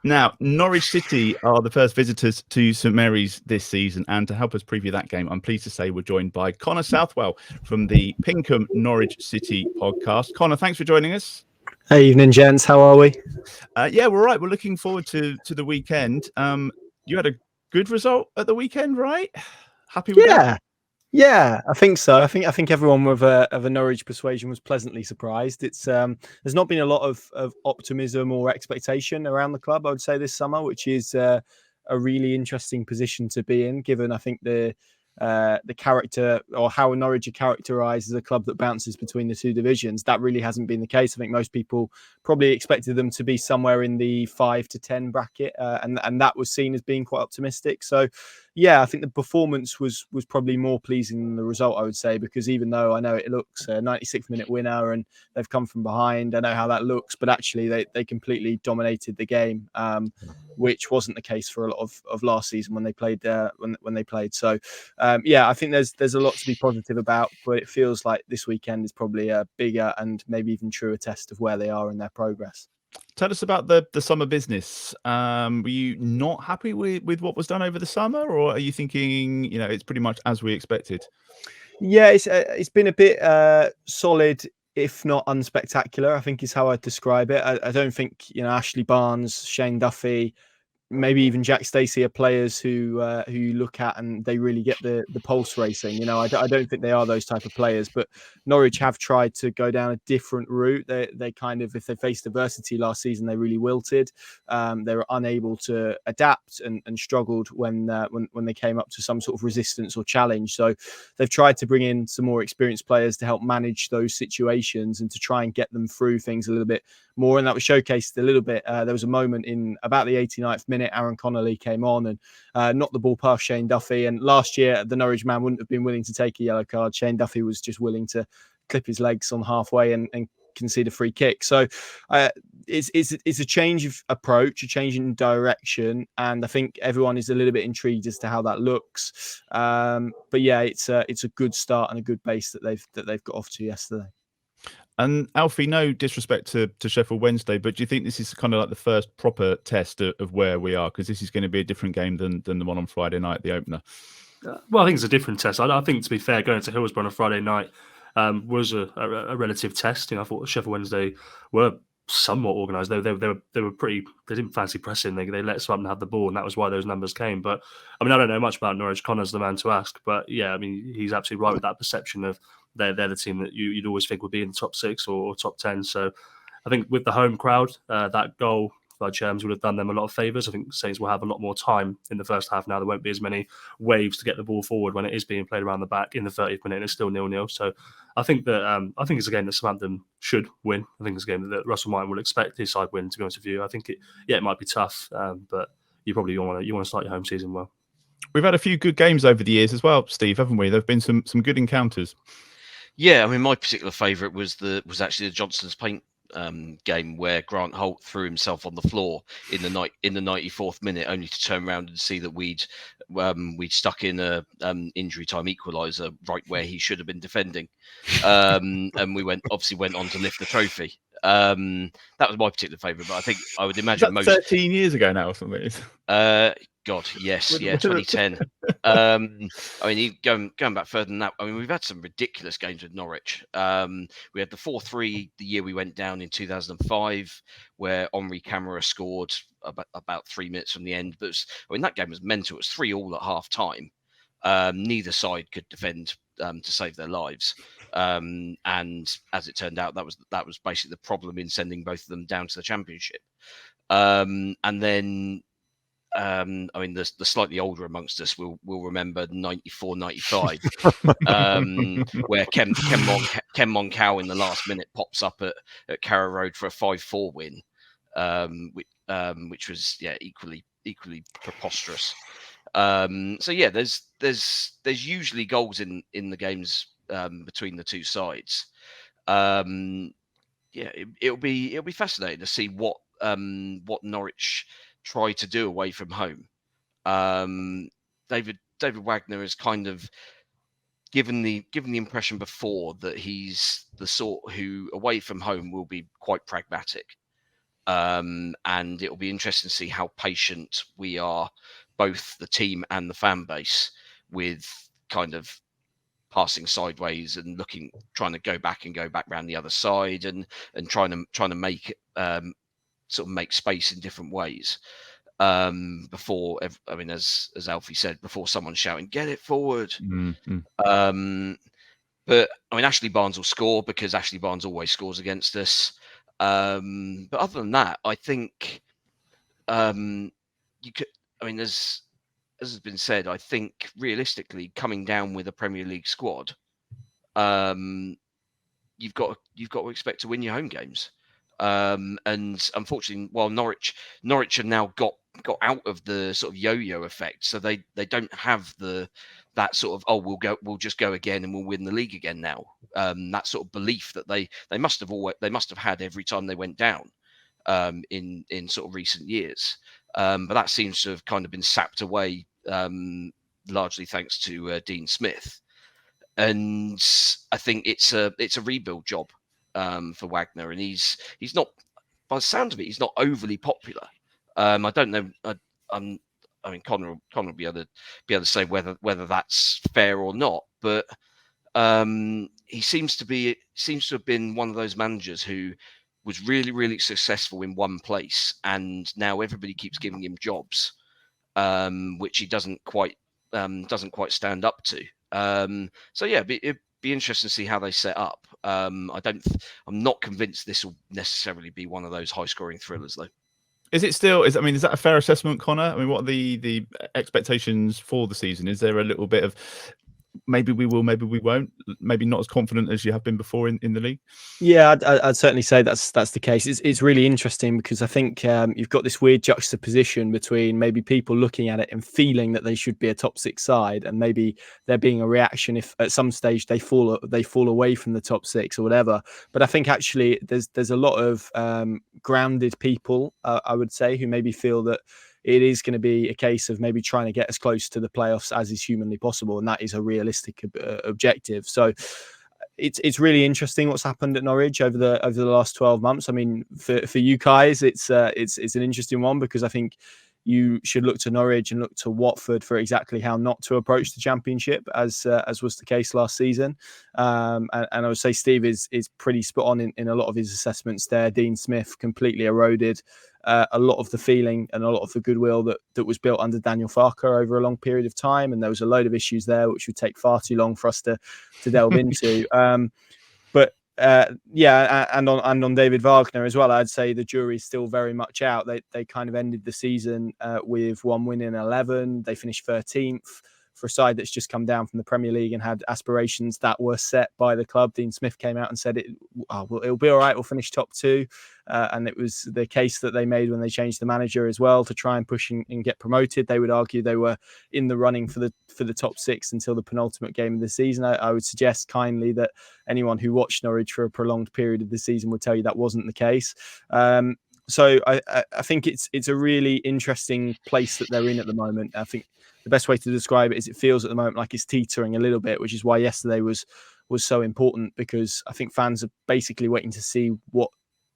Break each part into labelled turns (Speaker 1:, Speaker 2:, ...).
Speaker 1: Now, Norwich City are the first visitors to St Mary's this season, and to help us preview that game, I'm pleased to say we're joined by Connor Southwell from the PinkUn Norwich City Podcast. Connor, thanks for joining us.
Speaker 2: Hey, evening, gents. How are we?
Speaker 1: Yeah, we're right. We're looking forward to the weekend. You had a good result at the weekend, right? Happy with that?
Speaker 2: Yeah, I think so. I think everyone with a Norwich persuasion was pleasantly surprised. It's there's not been a lot of optimism or expectation around the club, I would say, this summer, which is a really interesting position to be in, given I think the character, or how Norwich are characterised as a club that bounces between the two divisions. That really hasn't been the case. I think most people probably expected them to be somewhere in the 5 to 10 bracket, and that was seen as being quite optimistic. So yeah, I think the performance was probably more pleasing than the result, I would say, because even though I know it looks a 96th minute winner and they've come from behind, I know how that looks, but actually they completely dominated the game, which wasn't the case for a lot of last season when they played when they played. So yeah, I think there's a lot to be positive about, but it feels like this weekend is probably a bigger and maybe even truer test of where they are in their progress.
Speaker 1: Tell us about the summer business. Were you not happy with what was done over the summer, or are you thinking, it's pretty much as we expected?
Speaker 2: Yeah, it's been a bit solid, if not unspectacular, I think is how I'd describe it. I don't think, Ashley Barnes, Shane Duffy, maybe even Jack Stacey are players who you look at and they really get the pulse racing. I don't think they are those type of players, but Norwich have tried to go down a different route. They kind of, if they faced adversity last season, they really wilted. They were unable to adapt and struggled when they came up to some sort of resistance or challenge. So they've tried to bring in some more experienced players to help manage those situations and to try and get them through things a little bit more. And that was showcased a little bit. There was a moment in about the 89th minute, Aaron Connolly came on and knocked the ball past Shane Duffy. And last year, the Norwich man wouldn't have been willing to take a yellow card. Shane Duffy was just willing to clip his legs on halfway and concede a free kick. So it's a change of approach, a change in direction, and I think everyone is a little bit intrigued as to how that looks. But yeah, it's a good start and a good base that they've got off to yesterday.
Speaker 1: And Alfie, no disrespect to Sheffield Wednesday, but do you think this is kind of like the first proper test of where we are? Because this is going to be a different game than the one on Friday night, the opener.
Speaker 3: Well, I think it's a different test. I think, to be fair, going to Hillsborough on a Friday night was a relative test. I thought Sheffield Wednesday were somewhat organised. They were pretty. They didn't fancy pressing. They let Southampton have the ball, and that was why those numbers came. But I don't know much about Norwich. Connor's the man to ask. But yeah, he's absolutely right with that perception of they're the team that you'd always think would be in the top 6 or top 10. So I think with the home crowd, that goal by Cherms would have done them a lot of favours. I think Saints will have a lot more time in the first half now. There won't be as many waves to get the ball forward when it is being played around the back in the 30th minute and it's still 0-0. So I think that it's a game that Southampton should win. I think it's a game that Russell Martin will expect his side win, to be honest with you. I think it might be tough, but you probably want to start your home season well.
Speaker 1: We've had a few good games over the years as well, Steve, haven't we? There have been some good encounters.
Speaker 4: Yeah, my particular favourite was actually the Johnston's Paint game where Grant Holt threw himself on the floor in the 94th minute, only to turn around and see that we'd stuck in a injury time equaliser right where he should have been defending, and we went on to lift the trophy. That was my particular favourite, but I think I would imagine most
Speaker 1: 13 years ago now or something.
Speaker 4: God, yes, yeah, 2010. Going back further than that, we've had some ridiculous games with Norwich. We had the 4-3 the year we went down in 2005, where Henri Camara scored about 3 minutes from the end. But that game was mental. It was 3-3 at half time. Neither side could defend to save their lives. And as it turned out, that was basically the problem in sending both of them down to the Championship. And then the slightly older amongst us will remember 94-95, where Ken Moncow in the last minute pops up at Carrow Road for a 5-4 win, which was equally preposterous. So yeah, there's usually goals in the games between the two sides. It'll be fascinating to see what Norwich try to do away from home. David Wagner has kind of given the impression before that he's the sort who away from home will be quite pragmatic. And it'll be interesting to see how patient we are, both the team and the fan base, with kind of passing sideways and trying to go back around the other side, and trying to make sort of make space in different ways. Before, I mean, as Alfie said, before someone's shouting, "Get it forward."
Speaker 1: Mm-hmm.
Speaker 4: But I mean, Ashley Barnes will score because Ashley Barnes always scores against us. But other than that, I think you could. I mean, as has been said, I think realistically, coming down with a Premier League squad, you've got to expect to win your home games. And unfortunately, while Norwich have now got out of the sort of yo-yo effect, so they don't have that sort of, we'll just go again and we'll win the league again now. That sort of belief that they must have had every time they went down in sort of recent years. But that seems to have kind of been sapped away, largely thanks to Dean Smith. And I think it's a rebuild job for Wagner, and he's not, by the sound of it, he's not overly popular. I don't know. I mean, Connor will be able to say whether that's fair or not, but he seems to have been one of those managers who was really, really successful in one place, and now everybody keeps giving him jobs, which he doesn't quite stand up to. So yeah, it'd be interesting to see how they set up. I'm not convinced this will necessarily be one of those high-scoring thrillers, though.
Speaker 1: Is it still? Is that a fair assessment, Connor? I mean, what are the expectations for the season? Is there a little bit of maybe we will, maybe we won't, maybe not as confident as you have been before in the league?
Speaker 2: Yeah, I'd certainly say that's the case. It's really interesting because I think you've got this weird juxtaposition between maybe people looking at it and feeling that they should be a top six side, and maybe there being a reaction if at some stage they fall away from the top six or whatever. But I think actually there's a lot of grounded people, I would say, who maybe feel that it is going to be a case of maybe trying to get as close to the playoffs as is humanly possible, and that is a realistic objective. So it's really interesting what's happened at Norwich over the last 12 months. I mean, for you guys, it's an interesting one because I think you should look to Norwich and look to Watford for exactly how not to approach the Championship, as was the case last season. And I would say Steve is pretty spot on in a lot of his assessments there. Dean Smith completely eroded a lot of the feeling and a lot of the goodwill that was built under Daniel Farke over a long period of time, and there was a load of issues there which would take far too long for us to delve into. And on David Wagner as well, I'd say the jury's still very much out. They kind of ended the season with 1 win in 11. They finished 13th for a side that's just come down from the Premier League and had aspirations that were set by the club. Dean Smith came out and said it'll be all right. We'll finish top 2. And it was the case that they made when they changed the manager as well to try and push and get promoted. They would argue they were in the running for the top 6 until the penultimate game of the season. I would suggest kindly that anyone who watched Norwich for a prolonged period of the season would tell you that wasn't the case. So I think it's a really interesting place that they're in at the moment. I think the best way to describe it is it feels at the moment like it's teetering a little bit, which is why yesterday was so important, because I think fans are basically waiting to see what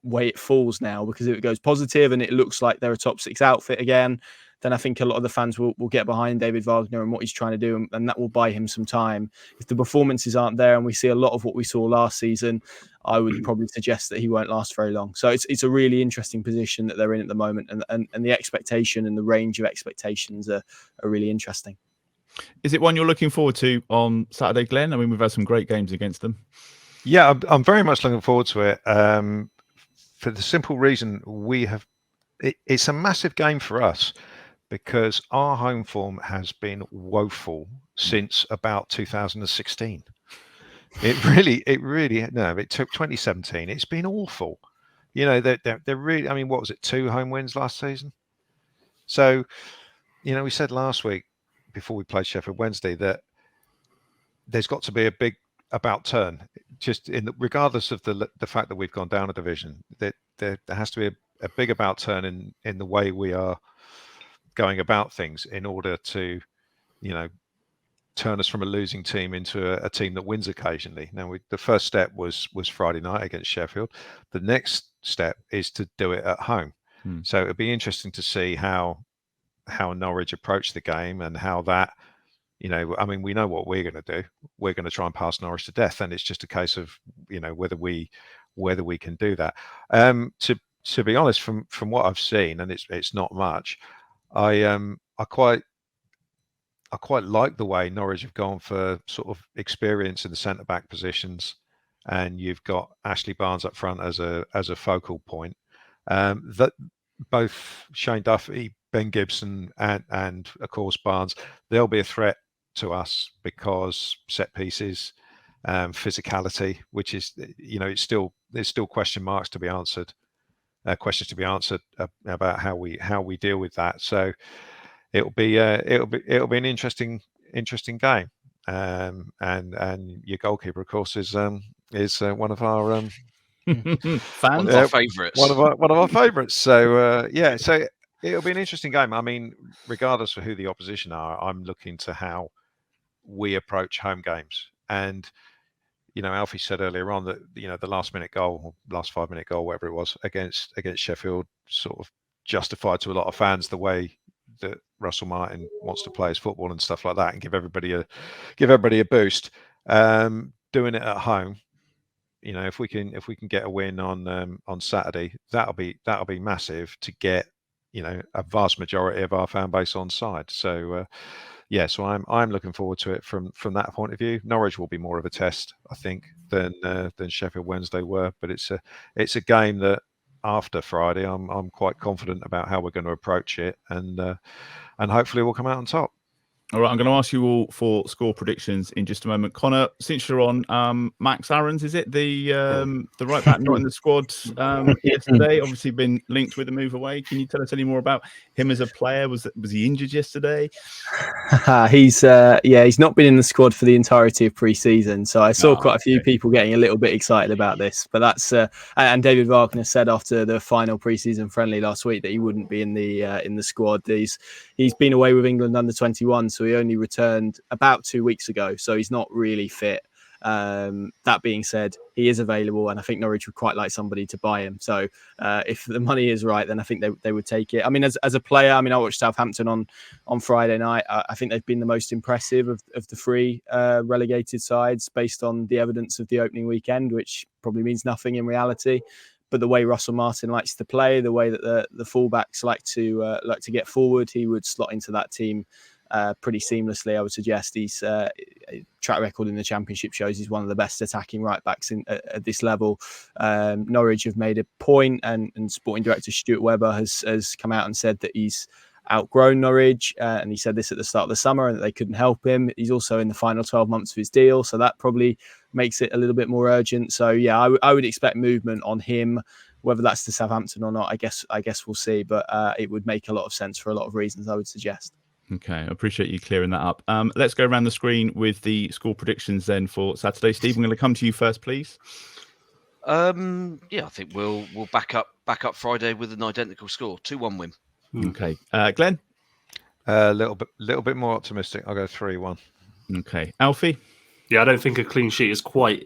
Speaker 2: way it falls now, because if it goes positive and it looks like they're a top 6 outfit again, then I think a lot of the fans will get behind David Wagner and what he's trying to do, and that will buy him some time. If the performances aren't there and we see a lot of what we saw last season, I would probably suggest that he won't last very long. So it's a really interesting position that they're in at the moment, and the expectation and the range of expectations are really interesting.
Speaker 1: Is it one you're looking forward to on Saturday, Glen? I mean, we've had some great games against them.
Speaker 5: Yeah, I'm very much looking forward to it. For the simple reason it's a massive game for us, because our home form has been woeful since about 2016. It took 2017. It's been awful. You know, they're really, I mean, what was it, 2 home wins last season? So, you know, we said last week before we played Sheffield Wednesday that there's got to be a big about turn, just regardless of the fact that we've gone down a division, that there has to be a big about turn in the way we are going about things in order to, you know, turn us from a losing team into a team that wins occasionally. Now, the first step was Friday night against Sheffield. The next step is to do it at home. So it'll be interesting to see how Norwich approach the game and how that, I mean, we know what we're going to do. We're going to try and pass Norwich to death, and it's just a case of whether we can do that. To be honest, from what I've seen, and it's not much, I quite like the way Norwich have gone for sort of experience in the centre back positions, and you've got Ashley Barnes up front as a focal point. That both Shane Duffy, Ben Gibson, and of course Barnes, they'll be a threat to us because set pieces, physicality, which is there's still question marks to be answered, questions to be answered about how we deal with that. So it'll be an interesting game. And your goalkeeper, of course, is one of our
Speaker 1: fans,
Speaker 4: one of our favourites.
Speaker 5: One of our favourites. So so it'll be an interesting game. I mean, regardless of who the opposition are, I'm looking to how we approach home games. And Alfie said earlier on that the last 5-minute goal, whatever it was, against Sheffield, sort of justified to a lot of fans the way that Russell Martin wants to play his football and stuff like that, and give everybody a boost. Doing it at home, if we can get a win on Saturday, that'll be massive to get a vast majority of our fan base on side. So so I'm looking forward to it from that point of view. Norwich will be more of a test, I think, than Sheffield Wednesday were, but it's a game that after Friday I'm quite confident about how we're going to approach it, and hopefully we'll come out on top.
Speaker 1: All right, I'm going to ask you all for score predictions in just a moment. Connor, since you're on, Max Aarons, is it the right back not in the squad yesterday? Obviously been linked with a move away. Can you tell us any more about him as a player? Was he injured yesterday?
Speaker 2: He's not been in the squad for the entirety of pre-season. So I saw quite a few people getting a little bit excited about this. But that's and David Wagner said after the final pre-season friendly last week that he wouldn't be in the squad. He's been away with England under 21. So he only returned about 2 weeks ago, so he's not really fit. That being said, he is available, and I think Norwich would quite like somebody to buy him. So if the money is right, then I think they would take it. I mean, as a player, I watched Southampton on Friday night. I think they've been the most impressive of the three relegated sides based on the evidence of the opening weekend, which probably means nothing in reality. But the way Russell Martin likes to play, the way that the fullbacks like to get forward, he would slot into that team pretty seamlessly. I would suggest his track record in the Championship shows he's one of the best attacking right backs at this level. Norwich have made a point, and Sporting Director Stuart Webber has come out and said that he's outgrown Norwich, and he said this at the start of the summer, and that they couldn't help him. He's also in the final 12 months of his deal, so that probably makes it a little bit more urgent. So yeah, I would expect movement on him. Whether that's to Southampton or not, I guess we'll see, but it would make a lot of sense for a lot of reasons, I would suggest.
Speaker 1: Okay, I appreciate you clearing that up. Let's go around the screen with the score predictions then for Saturday. Steve, I'm going to come to you first, please.
Speaker 4: I think we'll back up Friday with an identical score, 2-1 win.
Speaker 1: Okay, Glenn.
Speaker 5: A little bit more optimistic. I'll go 3-1.
Speaker 1: Okay, Alfie.
Speaker 3: Yeah, I don't think a clean sheet is quite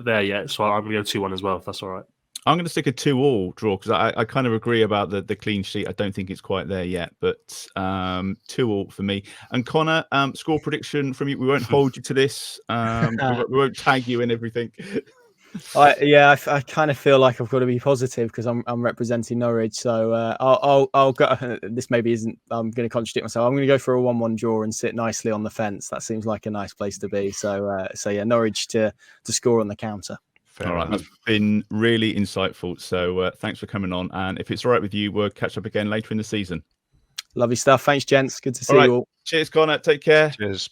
Speaker 3: there yet, so I'm going to go 2-1 as well, if that's all right.
Speaker 1: I'm going to stick a 2-2 draw because I kind of agree about the clean sheet. I don't think it's quite there yet, but 2-2 for me. And Connor, score prediction from you. We won't hold you to this. We won't tag you in everything.
Speaker 2: I kind of feel like I've got to be positive because I'm representing Norwich. So I'll go. This maybe isn't. I'm going to contradict myself. I'm going to go for a 1-1 draw and sit nicely on the fence. That seems like a nice place to be. So yeah, Norwich to score on the counter.
Speaker 1: All right, that's been really insightful. So thanks for coming on. And if it's all right with you, we'll catch up again later in the season.
Speaker 2: Lovely stuff. Thanks, gents. Good to see you all.
Speaker 1: Cheers, Connor. Take care.
Speaker 5: Cheers.